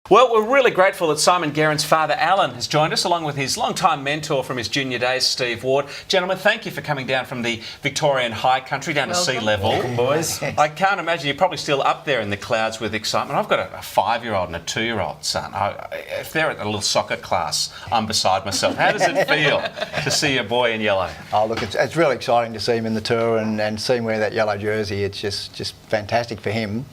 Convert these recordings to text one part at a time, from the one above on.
Well, we're really grateful that Simon Gerrans' father, Alan, has joined us, along with his long-time mentor from his junior days, Steve Ward. Gentlemen, thank you for coming down from the Victorian high country down to sea level. Welcome, boys. I can't imagine, you're probably still up there in the clouds with excitement. I've got a 5-year-old and a 2-year-old son. If they're at a little soccer class, I'm beside myself. How does it feel to see a boy in yellow? Oh, look, it's really exciting to see him in the Tour and see him wear that yellow jersey. It's just fantastic for him.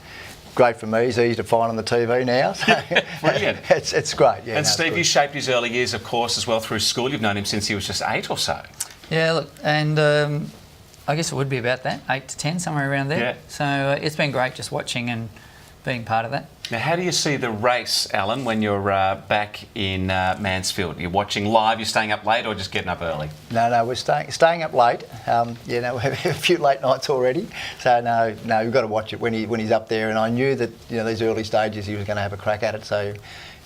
Great for me. He's easy to find on the TV now. So Brilliant. It's great. Yeah, and Steve, you shaped his early years, of course, as well through school. You've known him since he was just 8 or so. Yeah, look, and I guess it would be about that, 8 to 10, somewhere around there. Yeah. So it's been great just watching and being part of that. Now, how do you see the race, Alan, when you're back in Mansfield? You're watching live, you're staying up late, or just getting up early? No, we're staying up late. We have a few late nights already. So no, we've got to watch it when he's up there. And I knew that these early stages he was going to have a crack at it. So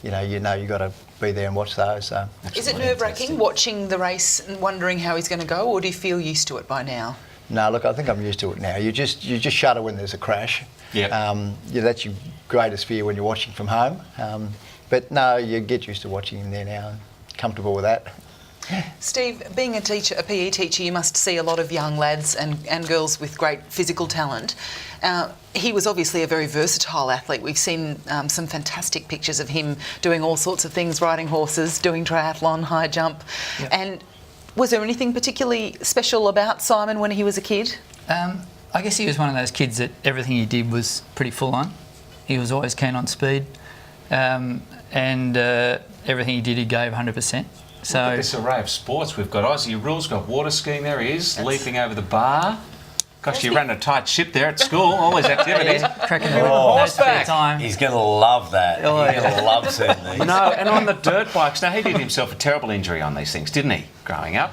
you've got to be there and watch those. So. Is it nerve-wracking watching the race and wondering how he's going to go, or do you feel used to it by now? No, look, I think I'm used to it now. You just shudder when there's a crash. Yeah. That's your greatest fear when you're watching from home. But no, you get used to watching him there now. Comfortable with that. Steve, being a PE teacher, you must see a lot of young lads and girls with great physical talent. He was obviously a very versatile athlete. We've seen some fantastic pictures of him doing all sorts of things, riding horses, doing triathlon, high jump. Yep. And was there anything particularly special about Simon when he was a kid? I guess he was one of those kids that everything he did was pretty full on. He was always keen on speed, and everything he did, he gave 100%. So look at this array of sports we've got. Aussie rules, got water skiing, there he is, leaping over the bar. Gosh, you ran a tight ship there at school, all these activities. Cracking horseback. Time. He's going to love that. Oh, He's going to love seeing these. No, and on the dirt bikes. Now, he did himself a terrible injury on these things, didn't he, growing up?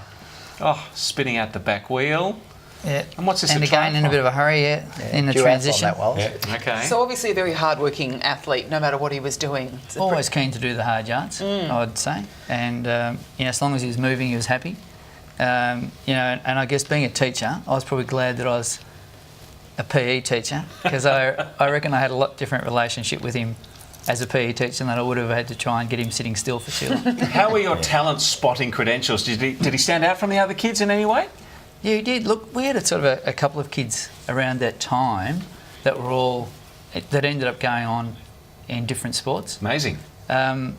Oh, spinning out the back wheel. Yeah. And what's this? And again, in a bit of a hurry, in the transition. That well. Yeah. Okay. So obviously a very hard-working athlete, no matter what he was doing. Always keen to do the hard yards, I would say. And as long as he was moving, he was happy. And I guess being a teacher, I was probably glad that I was a PE teacher, because I reckon I had a lot different relationship with him as a PE teacher than I would have had to try and get him sitting still for too long. How were your talent spotting credentials? Did he stand out from the other kids in any way? Yeah, he did. Look, we had a couple of kids around that time that ended up going on in different sports. Amazing. And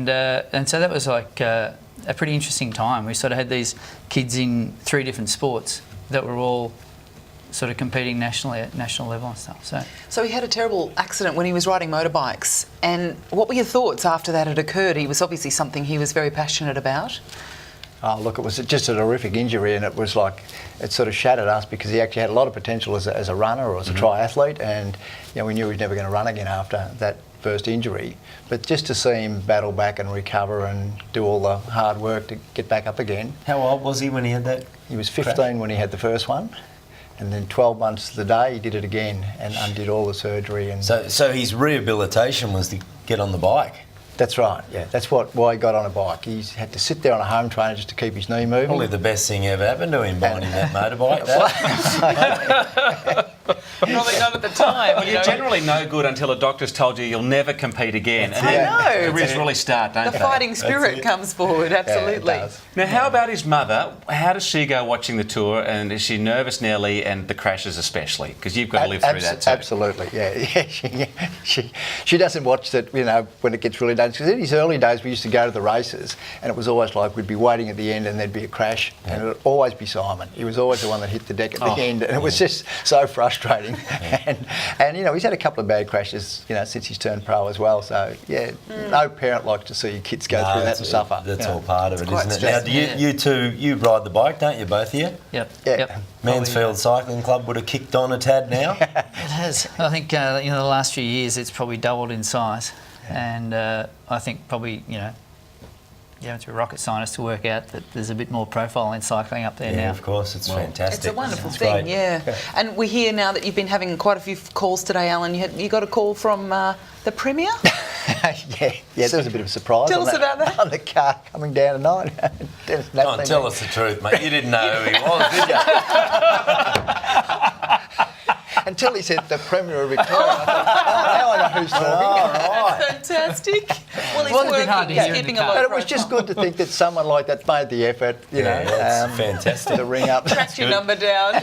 so that was like a pretty interesting time. We sort of had these kids in 3 different sports that were all sort of competing nationally at national level and stuff. So he had a terrible accident when he was riding motorbikes. And what were your thoughts after that had occurred? He was obviously something he was very passionate about. Oh, look, it was just a horrific injury, and it was like, it sort of shattered us because he actually had a lot of potential as a runner or as a triathlete, and we knew he was never going to run again after that first injury. But just to see him battle back and recover and do all the hard work to get back up again. How old was he when he had that? He was 15 when he had the first one, and then 12 months to the day he did it again and undid all the surgery. And So his rehabilitation was to get on the bike? That's right, yeah. That's why he got on a bike. He had to sit there on a home trainer just to keep his knee moving. Probably the best thing ever happened to him, buying him that motorbike. Probably not at the time. Well, you're generally no good until a doctor's told you you'll never compete again. And then I know. careers really start, don't The they? fighting spirit comes forward, absolutely. Yeah, it does. Now, how about his mother? How does she go watching the tour, and is she nervous nearly, and the crashes especially? Because you've got to live through that too. Absolutely, yeah. She doesn't watch that, when it gets really dangerous. Because in his early days, we used to go to the races, and it was always like we'd be waiting at the end, and there'd be a crash, and it would always be Simon. He was always the one that hit the deck at the end, and it was just so frustrating. And he's had a couple of bad crashes, since he's turned pro as well. So no parent likes to see your kids go through that and suffer. That's all part of it, isn't it? stressful. Now, you two, you ride the bike, don't you, both of you? Yep. Yeah. Yep. Mansfield Cycling Club would have kicked on a tad now. It has. I think the last few years it's probably doubled in size, and I think probably you have to be a rocket scientist to work out that there's a bit more profile in cycling up there now. Yeah, of course, it's fantastic. It's a wonderful It's thing, great. yeah. And we hear now that you've been having quite a few calls today, Alan. You got a call from the Premier? yeah, there was a bit of a surprise. Tell us about that. On the car coming down tonight. Come on, tell us the truth, mate. You didn't know who he was, did you? until he said the Premier of Victoria. I thought, oh, now I know who's talking. Fantastic. Well, he's Wasn't a bit working. hard to He's hear in keeping the a car. low But it was just good to think that someone like that made the effort, you know, that's fantastic. to ring up. Tracked your number down.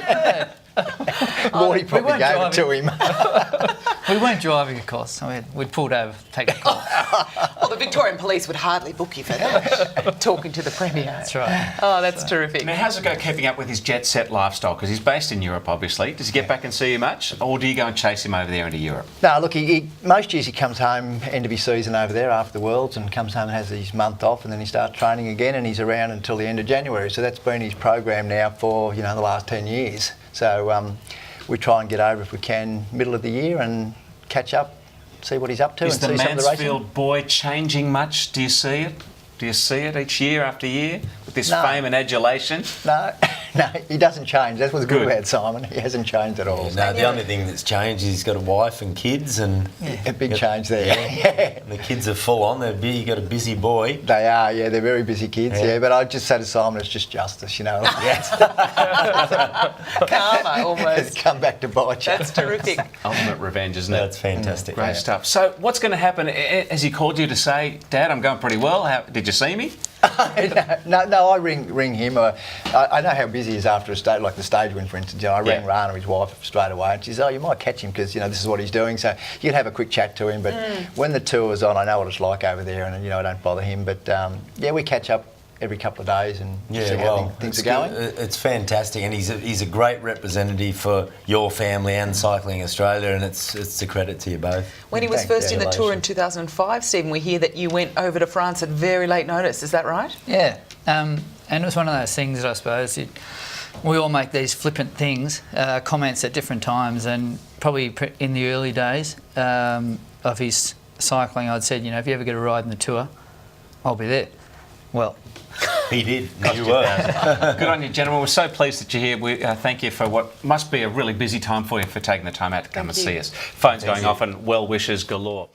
Morty probably weren't gave it to driving. him. We weren't driving, of course. So we'd pulled over, taken a call. Well, the Victorian Police would hardly book you for that. Talking to the Premier. That's right. Oh, that's terrific. Now, how's it go keeping up with his jet set lifestyle? Because he's based in Europe, obviously. Does he get back and see you much? Or do you go and chase him over there into Europe? No, look, most years he comes home end of his season over there after the Worlds and comes home and has his month off, and then he starts training again, and he's around until the end of January. So that's been his program now for, you know, the last 10 years. So we try and get over if we can middle of the year and catch up, see what he's up to, Is and the see some of the racing. Mansfield boy changing much? Do you see it? Do you see it each year after year with this No. fame and adulation? No, no, he doesn't change. That's what's good Good. about Simon. He hasn't changed at all. No, the only thing that's changed is he's got a wife and kids, and A big change there. and the kids are full on. You got a busy boy. They are, yeah, they're very busy kids, Yeah. yeah. But I'd just say to Simon, it's just justice, you know. Karma, almost. It's come back to bite you. That's terrific. Ultimate revenge, isn't it? That's fantastic. Great stuff. So, what's going to happen? Has he called you to say, Dad, I'm going pretty well? Did you see me? No, I ring him. I know how busy he is after a stage, like the stage win, for instance. You know, I rang Rana, his wife, straight away, and she said, "Oh, you might catch him because, you know, this is what he's doing." So you can have a quick chat to him. But when the tour's on, I know what it's like over there, and, you know, I don't bother him. But yeah, we catch up every couple of days and see how things are going. It's fantastic, and he's a great representative for your family and Cycling Australia, and it's a credit to you both. When he was Thanks, first in the Tour in 2005, Stephen, we hear that you went over to France at very late notice. Is that right? Yeah, and it was one of those things that I suppose we all make these flippant things, comments at different times, and probably in the early days of his cycling, I'd said, you know, if you ever get a ride in the Tour, I'll be there. Well, He did. You were. Good on you, gentlemen. We're so pleased that you're here. We thank you for what must be a really busy time for you for taking the time out to come and see us. Phones going off and well wishes galore.